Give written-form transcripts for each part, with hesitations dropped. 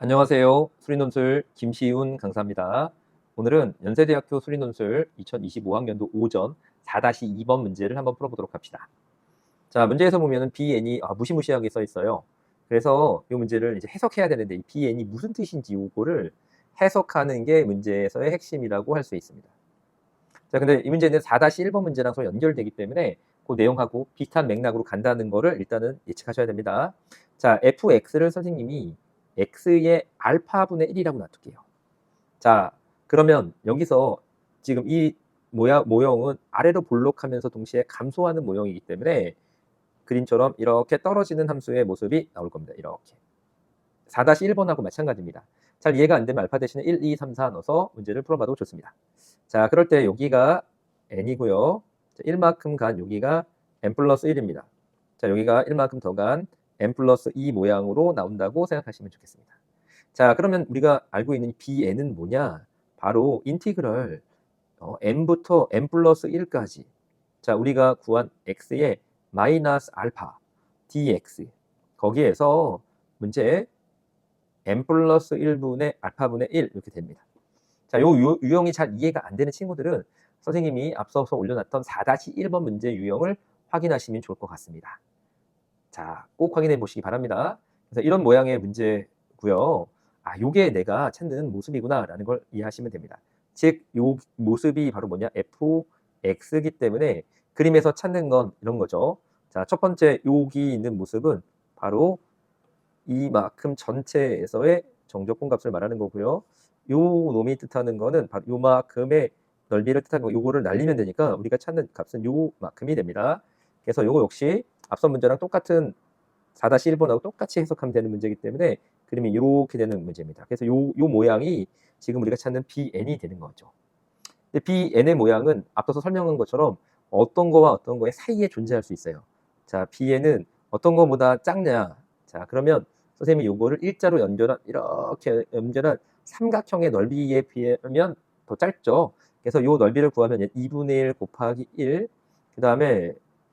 안녕하세요. 수리논술 김시훈 강사입니다. 오늘은 연세대학교 수리논술 2025학년도 오전 4-2번 문제를 한번 풀어보도록 합시다. 자, 문제에서 보면은 BN이 무시무시하게 써 있어요. 그래서 이 문제를 이제 해석해야 되는데 이 BN이 무슨 뜻인지 요거를 해석하는 게 문제에서의 핵심이라고 할 수 있습니다. 자, 근데 이 문제는 4-1번 문제랑 서로 연결되기 때문에 그 내용하고 비슷한 맥락으로 간다는 거를 일단은 예측하셔야 됩니다. 자, fx를 선생님이 x의 알파분의 1이라고 놔둘게요. 자, 그러면 여기서 지금 이 모형은 아래로 볼록하면서 동시에 감소하는 모형이기 때문에 그림처럼 이렇게 떨어지는 함수의 모습이 나올 겁니다. 이렇게. 4-1번하고 마찬가지입니다. 잘 이해가 안 되면 알파 대신에 1, 2, 3, 4 넣어서 문제를 풀어봐도 좋습니다. 자, 그럴 때 여기가 n이고요. 1만큼 간 여기가 n 플러스 1입니다. 자, 여기가 1만큼 더 간 n 플러스 2 모양으로 나온다고 생각하시면 좋겠습니다. 자, 그러면 우리가 알고 있는 bn은 뭐냐? 바로 인티그럴 n부터 n 플러스 1까지. 자, 우리가 구한 x의 마이너스 알파 dx. 거기에서 문제 n 플러스 1분의 알파분의 1 이렇게 됩니다. 자, 요 유형이 잘 이해가 안 되는 친구들은 선생님이 앞서서 올려놨던 4-1번 문제 유형을 확인하시면 좋을 것 같습니다. 자, 꼭 확인해 보시기 바랍니다. 그래서 이런 모양의 문제고요. 아, 요게 내가 찾는 모습이구나 라는 걸 이해하시면 됩니다. 즉, 요 모습이 바로 뭐냐? fx이기 때문에 그림에서 찾는 건 이런 거죠. 자, 첫 번째 여기 있는 모습은 바로 이만큼 전체에서의 정적분 값을 말하는 거고요. 요 놈이 뜻하는 거는 바로 요만큼의 넓이를 뜻하는 거. 요거를 날리면 되니까 우리가 찾는 값은 요만큼이 됩니다. 그래서 요거 역시 앞선 문제랑 똑같은 4-1번하고 똑같이 해석하면 되는 문제이기 때문에 그림이 이렇게 되는 문제입니다. 그래서 요 모양이 지금 우리가 찾는 BN이 되는 거죠. 근데 BN의 모양은 앞서서 설명한 것처럼 어떤 거와 어떤 거의 사이에 존재할 수 있어요. 자, BN은 어떤 거보다 작냐? 자, 그러면 선생님이 요거를 일자로 연결한 이렇게 연결한 삼각형의 넓이에 비하면 더 짧죠. 그래서 요 넓이를 구하면 2분의 1 곱하기 1.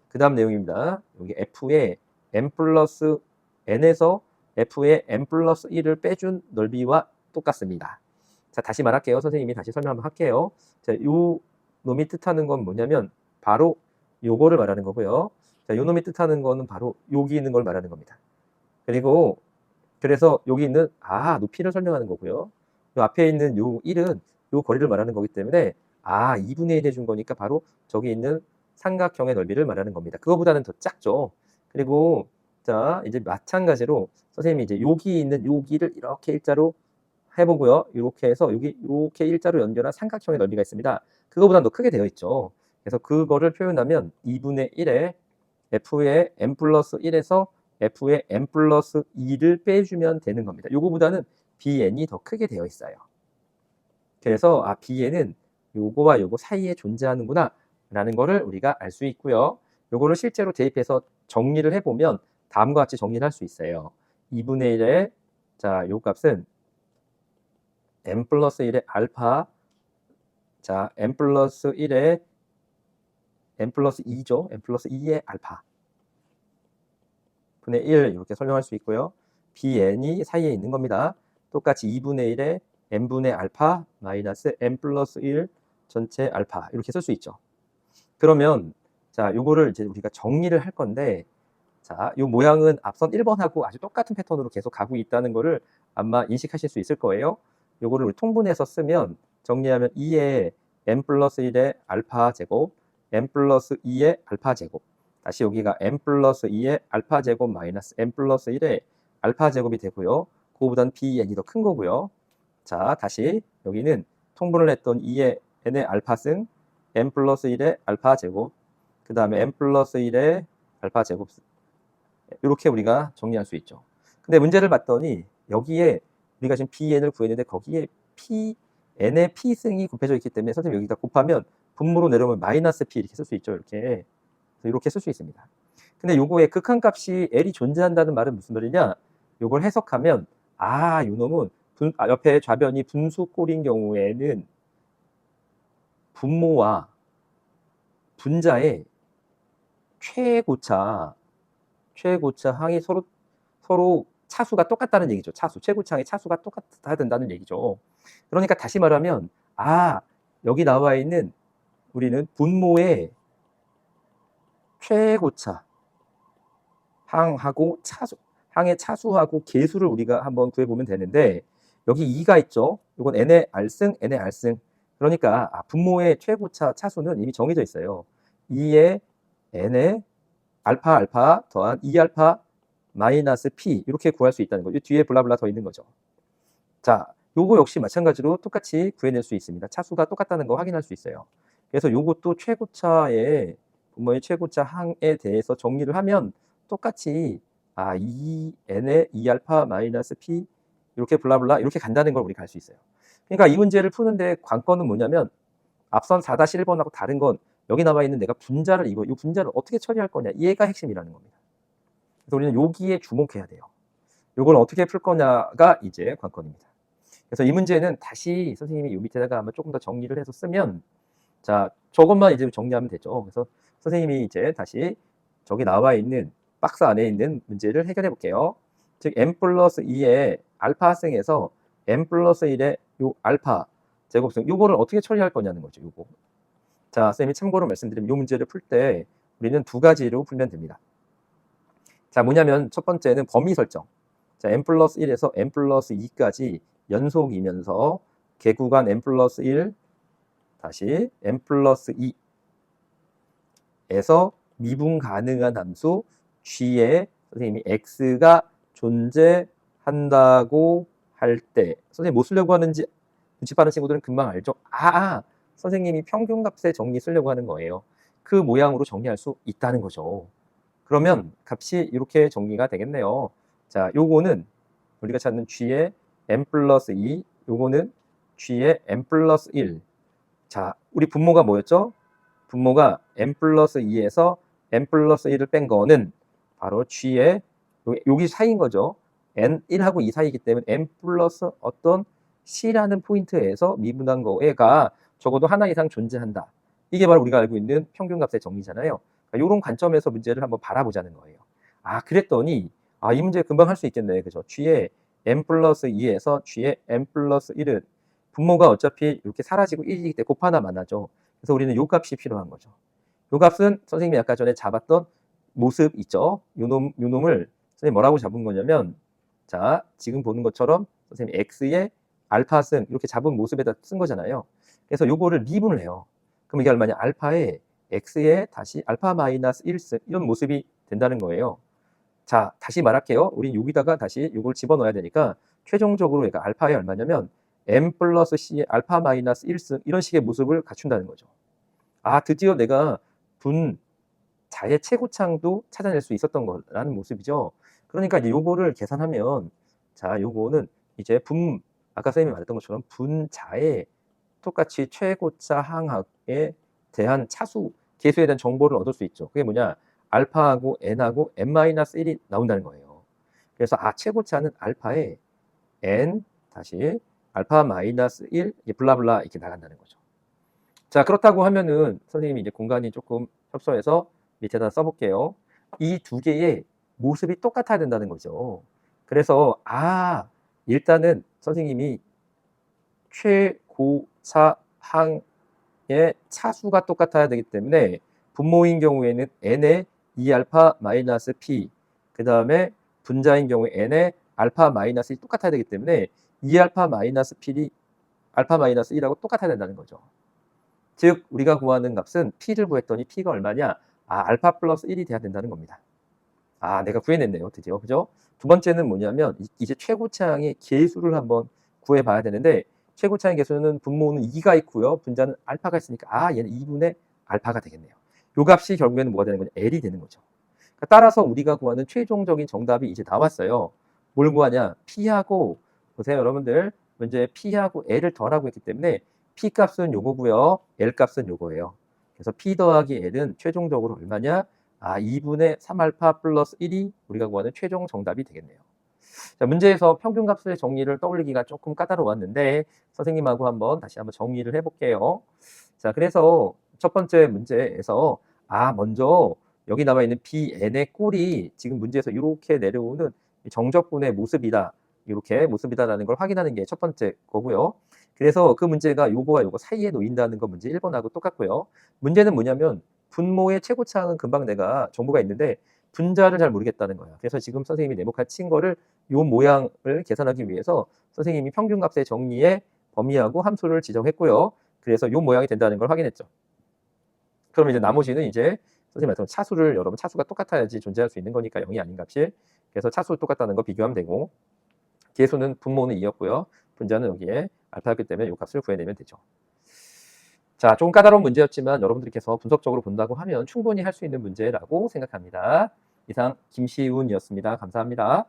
그다음 내용입니다. 여기 f의 n 플러스 n에서 f의 n 플러스 1을 빼준 넓이와 똑같습니다. 자, 다시 말할게요. 선생님이 다시 설명 한번 할게요. 자, 요 놈이 뜻하는 건 뭐냐면 바로 요거를 말하는 거고요. 자, 요 놈이 뜻하는 거는 바로 여기 있는 걸 말하는 겁니다. 그리고 그래서 여기 있는 높이를 설명하는 거고요. 요 앞에 있는 요 1은 요 거리를 말하는 거기 때문에 2분의 1 해준 거니까 바로 저기 있는 삼각형의 넓이를 말하는 겁니다. 그거보다는 더 작죠. 그리고 자, 이제 마찬가지로 선생님이 이제 여기 있는 여기를 이렇게 일자로 해보고요. 이렇게 해서 여기 이렇게 일자로 연결한 삼각형의 넓이가 있습니다. 그거보다 더 크게 되어 있죠. 그래서 그거를 표현하면 2분의 1에 f의 n 플러스 1에서 f의 n 플러스 2를 빼주면 되는 겁니다. 요거보다는 bn이 더 크게 되어 있어요. 그래서 bn은 요거와 요거 사이에 존재하는구나 라는 거를 우리가 알 수 있고요. 요거를 실제로 대입해서 정리를 해보면 다음과 같이 정리를 할 수 있어요. 2분의 1의 자, 요 값은 n 플러스 1의 알파, 자, n 플러스 1의 n 플러스 2죠. n 플러스 2의 알파 분의 1 이렇게 설명할 수 있고요. bn이 사이에 있는 겁니다. 똑같이 2분의 1의 n분의 알파 마이너스 n 플러스 1 전체 알파 이렇게 쓸 수 있죠. 그러면 자, 요거를 이제 우리가 정리를 할 건데 자, 요 모양은 앞선 1번하고 아주 똑같은 패턴으로 계속 가고 있다는 거를 아마 인식하실 수 있을 거예요. 요거를 우리 통분해서 쓰면 정리하면 2의 n 플러스 1의 알파 제곱, n 플러스 2의 알파 제곱. 다시 여기가 n 플러스 2의 알파 제곱 마이너스 n 플러스 1의 알파 제곱이 되고요. 그거보다는 bn이 더 큰 거고요. 자, 다시 여기는 통분을 했던 2의 n의 알파승 n 플러스 1의 알파 제곱, 그 다음에 n 플러스 1의 알파 제곱 이렇게 우리가 정리할 수 있죠. 근데 문제를 봤더니 여기에 우리가 지금 bn을 구했는데 거기에 n의 p승이 곱해져 있기 때문에 선생님 여기다 곱하면 분모로 내려오면 마이너스 p 이렇게 쓸 수 있죠. 이렇게 쓸 수 있습니다. 근데 요거의 극한값이 l이 존재한다는 말은 무슨 말이냐? 요걸 해석하면 요 놈은 옆에 좌변이 분수꼴인 경우에는 분모와 분자의 최고차 항이 서로 차수가 똑같다는 얘기죠. 차수, 최고차의 차수가 똑같아야 된다는 얘기죠. 그러니까 다시 말하면 여기 나와 있는 우리는 분모의 최고차 항하고 차수, 항의 차수하고 계수를 우리가 한번 구해보면 되는데, 여기 2가 있죠. 이건 n의 R승, n의 R승. 그러니까 분모의 최고차 차수는 이미 정해져 있어요. 2의 n의 알파 더한 2알파 마이너스 p, 이렇게 구할 수 있다는 거죠. 뒤에 블라블라 더 있는 거죠. 자, 요거 역시 마찬가지로 똑같이 구해낼 수 있습니다. 차수가 똑같다는 거 확인할 수 있어요. 그래서 요것도 최고차의 분모의 최고차 항에 대해서 정리를 하면 똑같이 2n의 2알파 마이너스 p 이렇게 블라블라 이렇게 간다는 걸 우리가 알 수 있어요. 그러니까 이 문제를 푸는데 관건은 뭐냐면, 앞선 4-1번하고 다른 건 여기 나와 있는 내가 분자를 이 분자를 어떻게 처리할 거냐, 얘가 핵심이라는 겁니다. 그래서 우리는 여기에 주목해야 돼요. 요걸 어떻게 풀 거냐가 이제 관건입니다. 그래서 이 문제는 다시 선생님이 요 밑에다가 한번 조금 더 정리를 해서 쓰면, 자, 저것만 이제 정리하면 되죠. 그래서 선생님이 이제 다시 저기 나와 있는 박스 안에 있는 문제를 해결해 볼게요. 즉 n 플러스 2의 알파 합승에서 n 플러스 1의 요 알파 제곱승, 요거를 어떻게 처리할 거냐는 거죠. 요거. 자, 선생님이 참고로 말씀드리면 요 문제를 풀 때 우리는 두 가지로 풀면 됩니다. 자, 뭐냐면 첫 번째는 범위 설정. 자, n 플러스 1에서 n 플러스 2까지 연속이면서 개구간 n 플러스 1 다시 n 플러스 2에서 미분 가능한 함수 g에 선생님이 x가 존재한다고 할 때, 선생님 뭐 쓰려고 하는지 눈치 빠른 친구들은 금방 알죠? 선생님이 평균값의 정리 쓰려고 하는 거예요. 그 모양으로 정리할 수 있다는 거죠. 그러면 값이 이렇게 정리가 되겠네요. 자, 요거는 우리가 찾는 g의 n 플러스 2, 요거는 g의 n 플러스 1. 자, 우리 분모가 뭐였죠? 분모가 n 플러스 2에서 n 플러스 1을 뺀 거는 바로 g의 여기 사이인 거죠. n 1하고 2 사이이기 때문에 n 플러스 어떤 c라는 포인트에서 미분한 거가 적어도 하나 이상 존재한다. 이게 바로 우리가 알고 있는 평균값의 정리잖아요. 그러니까 이런 관점에서 문제를 한번 바라보자는 거예요. 그랬더니 이 문제 금방 할 수 있겠네. 그죠? g의 n 플러스 2에서 g의 n 플러스 1은 분모가 어차피 이렇게 사라지고 1이기 때문에 곱하나 마나죠. 그래서 우리는 요 값이 필요한 거죠. 요 값은 선생님이 아까 전에 잡았던 모습 있죠? 요 놈을 선생님이 뭐라고 잡은 거냐면, 자, 지금 보는 것처럼 선생님이 x의 알파승 이렇게 잡은 모습에다 쓴 거잖아요. 그래서 요거를 미분을 해요. 그럼 이게 얼마냐? 알파의 x의 다시 알파 마이너스 1승 이런 모습이 된다는 거예요. 자, 다시 말할게요. 우린 여기다가 다시 요걸 집어넣어야 되니까 최종적으로 얘가 알파의 얼마냐면 n 플러스 c의 알파 마이너스 1승 이런 식의 모습을 갖춘다는 거죠. 드디어 내가 분자의 최고창도 찾아낼 수 있었던 거라는 모습이죠. 그러니까 이제 요거를 계산하면, 자, 요거는 이제 아까 선생님이 말했던 것처럼 분자의 똑같이 최고차 항에 대한 차수, 계수에 대한 정보를 얻을 수 있죠. 그게 뭐냐? 알파하고 n하고 n-1이 나온다는 거예요. 그래서 최고차는 알파에 n 다시 알파 마이너스 1 블라블라 이렇게 나간다는 거죠. 자, 그렇다고 하면은 선생님이 이제 공간이 조금 협소해서 밑에다 써볼게요. 이 두 개의 모습이 똑같아야 된다는 거죠. 그래서 일단은 선생님이 최고차 항의 차수가 똑같아야 되기 때문에 분모인 경우에는 n의 2알파 마이너스 p, 그 다음에 분자인 경우에 n의 알파 마이너스 1이 똑같아야 되기 때문에 2알파 마이너스 p이 알파 마이너스 1하고 똑같아야 된다는 거죠. 즉 우리가 구하는 값은 p를 구했더니 p가 얼마냐? 알파 플러스 1이 돼야 된다는 겁니다. 내가 구해냈네요. 드디어. 그죠? 두 번째는 뭐냐면 이제 최고차항의 계수를 한번 구해봐야 되는데, 최고차항 계수는 분모는 2가 있고요. 분자는 알파가 있으니까 얘는 2분의 알파가 되겠네요. 요 값이 결국에는 뭐가 되는 거냐? L이 되는 거죠. 그러니까 따라서 우리가 구하는 최종적인 정답이 이제 나왔어요. 뭘 구하냐? P하고, 보세요 여러분들. 문제 P하고 L을 더하라고 했기 때문에 P 값은 요거고요. L 값은 요거예요. 그래서 P 더하기 L은 최종적으로 얼마냐? 2분의 3알파 플러스 1이 우리가 구하는 최종 정답이 되겠네요. 자, 문제에서 평균값의 정리를 떠올리기가 조금 까다로웠는데 선생님하고 다시 한번 정리를 해볼게요. 자, 그래서 첫 번째 문제에서 먼저 여기 나와 있는 BN의 꼴이 지금 문제에서 이렇게 내려오는 정적분의 모습이다. 이렇게 모습이다라는 걸 확인하는 게 첫 번째 거고요. 그래서 그 문제가 요거와 요거 사이에 놓인다는 거 문제 1번하고 똑같고요. 문제는 뭐냐면 분모의 최고차항은 금방 내가 정보가 있는데 분자를 잘 모르겠다는 거야. 그래서 지금 선생님이 네모칸 친 거를 요 모양을 계산하기 위해서 선생님이 평균값의 정리에 범위하고 함수를 지정했고요. 그래서 요 모양이 된다는 걸 확인했죠. 그러면 이제 나머지는 이제 선생님 말처럼 차수를 여러분 차수가 똑같아야지 존재할 수 있는 거니까 0이 아닌 값이. 그래서 차수 똑같다는 거 비교하면 되고 계수는 분모는 2였고요. 분자는 여기에 알파였기 때문에 이 값을 구해내면 되죠. 자, 조금 까다로운 문제였지만 여러분들께서 분석적으로 본다고 하면 충분히 할 수 있는 문제라고 생각합니다. 이상 김시훈이었습니다. 감사합니다.